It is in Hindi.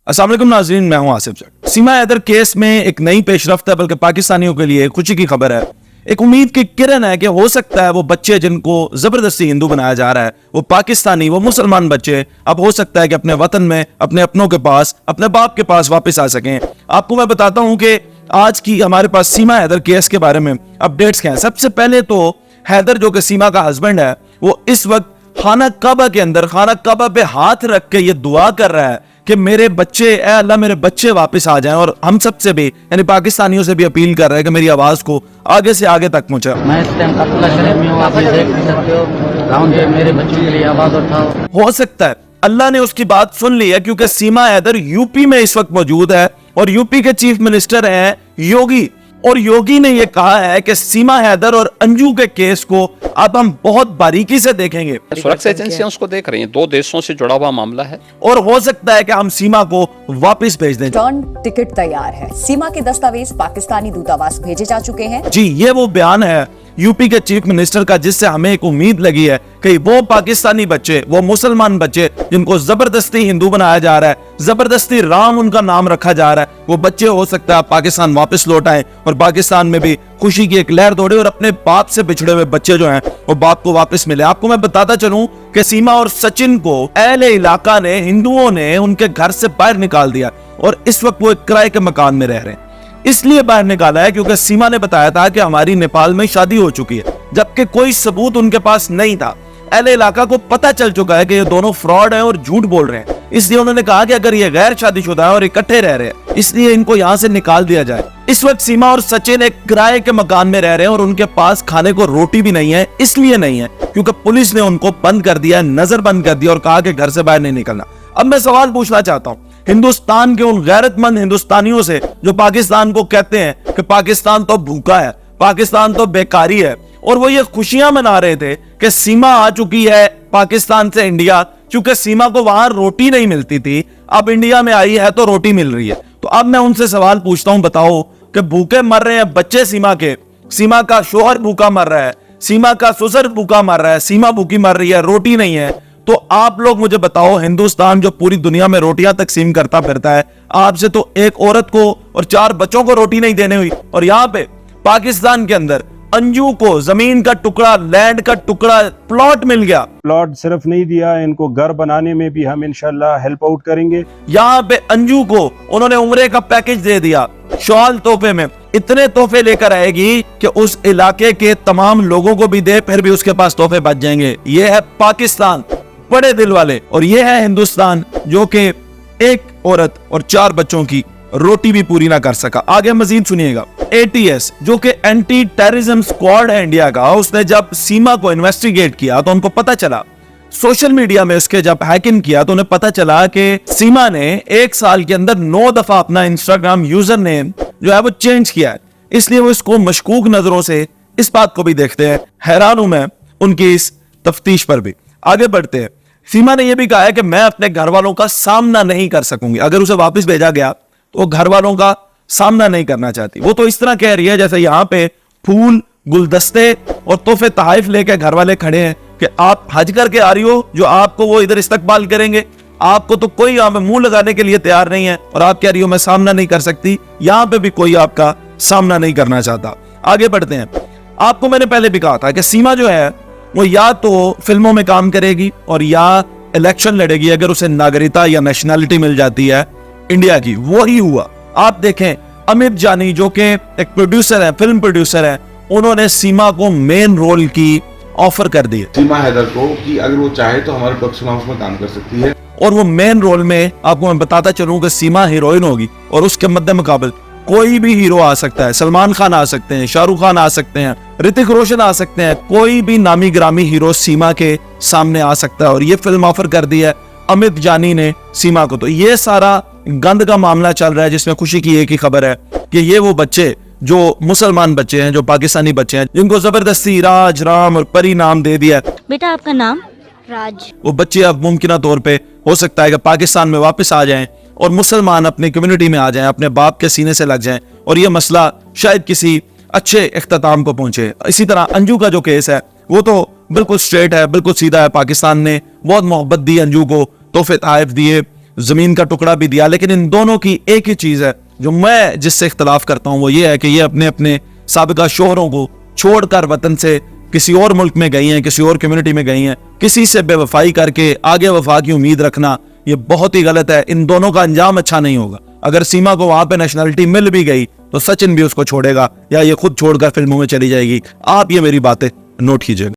अस्सलाम वालेकुम नाज़रीन, मैं हूं आसिफ जट। सीमा हैदर केस में एक नई पेशरफ्त है, बल्कि पाकिस्तानियों के लिए खुशी की खबर है। एक उम्मीद की किरण है कि हो सकता है वो बच्चे जिनको जबरदस्ती हिंदू बनाया जा रहा है, वो पाकिस्तानी, वो मुसलमान बच्चे, अब हो सकता है कि अपने वतन में, अपने अपनों के पास, अपने बाप के पास वापस आ सकें। आपको मैं बताता हूं कि आज की हमारे पास सीमा हैदर केस के बारे में अपडेट्स क्या हैं। सबसे पहले तो हैदर जो कि सीमा का हस्बैंड है, वो इस वक्त खाना काबा के अंदर, खाना काबा पे हाथ रख के ये दुआ कर रहा है कि मेरे बच्चे, ए अल्लाह मेरे बच्चे वापस आ जाएं। और हम सब से भी, यानी पाकिस्तानियों से भी अपील कर रहे हैं कि मेरी आवाज को आगे से आगे तक पहुंचे। मैं इस टाइम अब्दुल्ला शरीफ में हूं, आप ये देख सकते हो। गाँव में मेरे बच्चों के लिए आवाज उठाओ। हो सकता है अल्लाह ने उसकी बात सुन ली है, क्योंकि सीमा हैदर यूपी में इस वक्त मौजूद है और यूपी के चीफ मिनिस्टर हैं योगी। और योगी ने यह कहा है कि सीमा हैदर और अंजू के केस को अब हम बहुत बारीकी से देखेंगे। सुरक्षा एजेंसियां उसको देख रही हैं, दो देशों से जुड़ा हुआ मामला है और हो सकता है कि हम सीमा को वापस भेज दें। रिटर्न टिकट तैयार है, सीमा के दस्तावेज पाकिस्तानी दूतावास भेजे जा चुके हैं। जी, ये वो बयान है यूपी के चीफ मिनिस्टर का, जिससे हमें एक उम्मीद लगी है कि वो पाकिस्तानी बच्चे, वो मुसलमान बच्चे जिनको जबरदस्ती हिंदू बनाया जा रहा है, जबरदस्ती राम उनका नाम रखा जा रहा है, वो बच्चे हो सकता है पाकिस्तान वापस लौट आए और पाकिस्तान में भी खुशी की एक लहर दौड़े और अपने बाप से बिछड़े हुए बच्चे जो हैं वो बाप को वापस मिले। आपको मैं बताता चलूं कि सीमा और सचिन को अहले इलाका ने, हिंदुओं ने उनके घर से बाहर निकाल दिया और इस वक्त वो एक किराए के मकान में रह रहे हैं। इसलिए बाहर निकाला है क्योंकि सीमा ने बताया था कि हमारी नेपाल में शादी हो चुकी है, जबकि कोई सबूत उनके पास नहीं था। अहले इलाका को पता चल चुका है कि ये दोनों फ्रॉड हैं और झूठ बोल रहे हैं, इसलिए उन्होंने कहा कि अगर ये गैर शादीशुदा है और इकट्ठे रह रहे हैं, इसलिए इनको यहाँ से निकाल दिया जाए। इस वक्त सीमा और सचिन एक किराए के मकान में रह रहे हैं और उनके पास खाने को रोटी भी नहीं है। इसलिए नहीं है क्योंकि पुलिस ने उनको बंद कर दिया, नजर बंद कर दिया और कहा कि घर से बाहर नहीं निकलना। अब मैं सवाल पूछना चाहता हूँ हिंदुस्तान के उन गैरतमंद हिंदुस्तानियों से जो पाकिस्तान को कहते हैं कि पाकिस्तान तो भूखा है, पाकिस्तान तो बेकारी है, और वो ये खुशियां मना रहे थे कि सीमा आ चुकी है पाकिस्तान से इंडिया, क्योंकि सीमा को वहां रोटी नहीं मिलती थी, अब इंडिया में आई है तो रोटी मिल रही है। तो अब मैं उनसे सवाल पूछता हूं, बताओ कि भूखे मर रहे हैं बच्चे सीमा के, सीमा का शोहर भूखा मर रहा है, सीमा का ससुर भूखा मर रहा है, सीमा भूखी मर रही है, रोटी नहीं है। तो आप लोग मुझे बताओ, हिंदुस्तान जो पूरी दुनिया में रोटियां तकसीम करता फिरता है, आपसे तो एक औरत को और 4 बच्चों को रोटी नहीं देने हुई, और यहाँ पे पाकिस्तान के अंदर अंजू को जमीन का टुकड़ा, लैंड का टुकड़ा, प्लॉट मिल गया। प्लॉट सिर्फ नहीं दिया, इनको घर बनाने में भी हम इंशाल्लाह हेल्प आउट करेंगे। यहाँ पे अंजू को उन्होंने उम्रे का पैकेज दे दिया, शॉल तोहफे में। इतने तोहफे लेकर आएगी कि उस इलाके के तमाम लोगों को भी दे, फिर भी उसके पास तोहफे बच जाएंगे। ये है पाकिस्तान, बड़े दिल वाले। और ये है हिंदुस्तान जो कि एक औरत और 4 बच्चों की रोटी भी पूरी ना कर सका। आगे मजीद सुनिएगा। ATS जो कि एंटी टेररिज्म स्क्वाड है इंडिया का, उसने जब सीमा को इन्वेस्टिगेट किया तो उनको पता चला, सोशल मीडिया में इसके जब हैकिंग किया तो उन्हें पता चला कि सीमा ने 1 साल के अंदर 9 दफा अपना इंस्टाग्राम यूजर नेम जो है वो चेंज किया है। इसलिए वो इसको मशकूक नजरों से इस बात को भी देखते हैं। हैरान हूं मैं उनकी इस तफ्तीश पर भी। आगे बढ़ते हैं। सीमा ने यह भी कहा है कि मैं अपने घर वालों का सामना नहीं कर सकूंगी, अगर उसे वापस भेजा गया तो घर वालों का सामना नहीं करना चाहती। वो तो इस तरह कह रही है जैसे यहाँ पे फूल, गुलदस्ते और तोहफे तहाइफ लेके घर वाले खड़े हैं कि आप हज करके आ रही हो, जो आपको वो इधर इस्तकबाल करेंगे। आपको तो कोई यहाँ पे मुंह लगाने के लिए तैयार नहीं है और आप कह रही हो मैं सामना नहीं कर सकती। यहाँ पे भी कोई आपका सामना नहीं करना चाहता। आगे बढ़ते हैं। आपको मैंने पहले भी कहा था कि सीमा जो है वो या तो फिल्मों में काम करेगी और या इलेक्शन लड़ेगी अगर उसे नागरिकता या नेशनैलिटी मिल जाती है इंडिया की। वो ही हुआ। आप देखें, अमित जानी जो कि एक प्रोड्यूसर है, फिल्म प्रोड्यूसर है, उन्होंने सीमा को मेन रोल की ऑफर कर दी है, सीमा हैदर को, कि अगर वो चाहे तो हमारे प्रोडक्शन हाउस में काम कर सकती है। और वो मेन रोल में, आपको मैं बताता चलूं कि सीमा हीरोइन होगी और उसके मद्दे मुकाबल कोई भी हीरो आ सकता है। सलमान खान आ सकते हैं, शाहरुख खान आ सकते हैं, ऋतिक रोशन आ सकते हैं, कोई भी नामी ग्रामी हीरो सीमा के सामने आ सकता है। और ये फिल्म ऑफर कर दी है अमित जानी ने सीमा को। तो ये सारा गंद का मामला चल रहा है, जिसमें खुशी की एक ही खबर है कि ये वो बच्चे जो मुसलमान बच्चे हैं, जो पाकिस्तानी बच्चे हैं, जिनको जबरदस्ती राज, राम और परी नाम दे दिया। बेटा आपका नाम? राज। वो बच्चे अब मुमकिन तौर पे हो सकता है कि पाकिस्तान में वापस आ जाएं और मुसलमान अपनी कम्युनिटी में आ जाएं, अपने बाप के सीने से लग जाएं और ये मसला शायद किसी अच्छे इख्तिताम को पहुंचे। इसी तरह अंजू का जो केस है वो तो बिल्कुल स्ट्रेट है, बिल्कुल सीधा है। पाकिस्तान ने बहुत मोहब्बत दी अंजू को, तोहफे तहफ दिए, जमीन का टुकड़ा भी दिया, लेकिन इन दोनों की एक ही चीज है जो मैं जिससे इख्तलाफ करता हूं, वो ये है कि ये अपने अपने साबिका शोहरों को छोड़कर वतन से किसी और मुल्क में गई हैं, किसी और कम्युनिटी में गई हैं। किसी से बेवफाई करके आगे वफा की उम्मीद रखना ये बहुत ही गलत है। इन दोनों का अंजाम अच्छा नहीं होगा। अगर सीमा को वहां पे नेशनलिटी मिल भी गई तो सचिन भी उसको छोड़ेगा या ये खुद छोड़कर फिल्मों में चली जाएगी। आप ये मेरी बातें नोट कीजिएगा।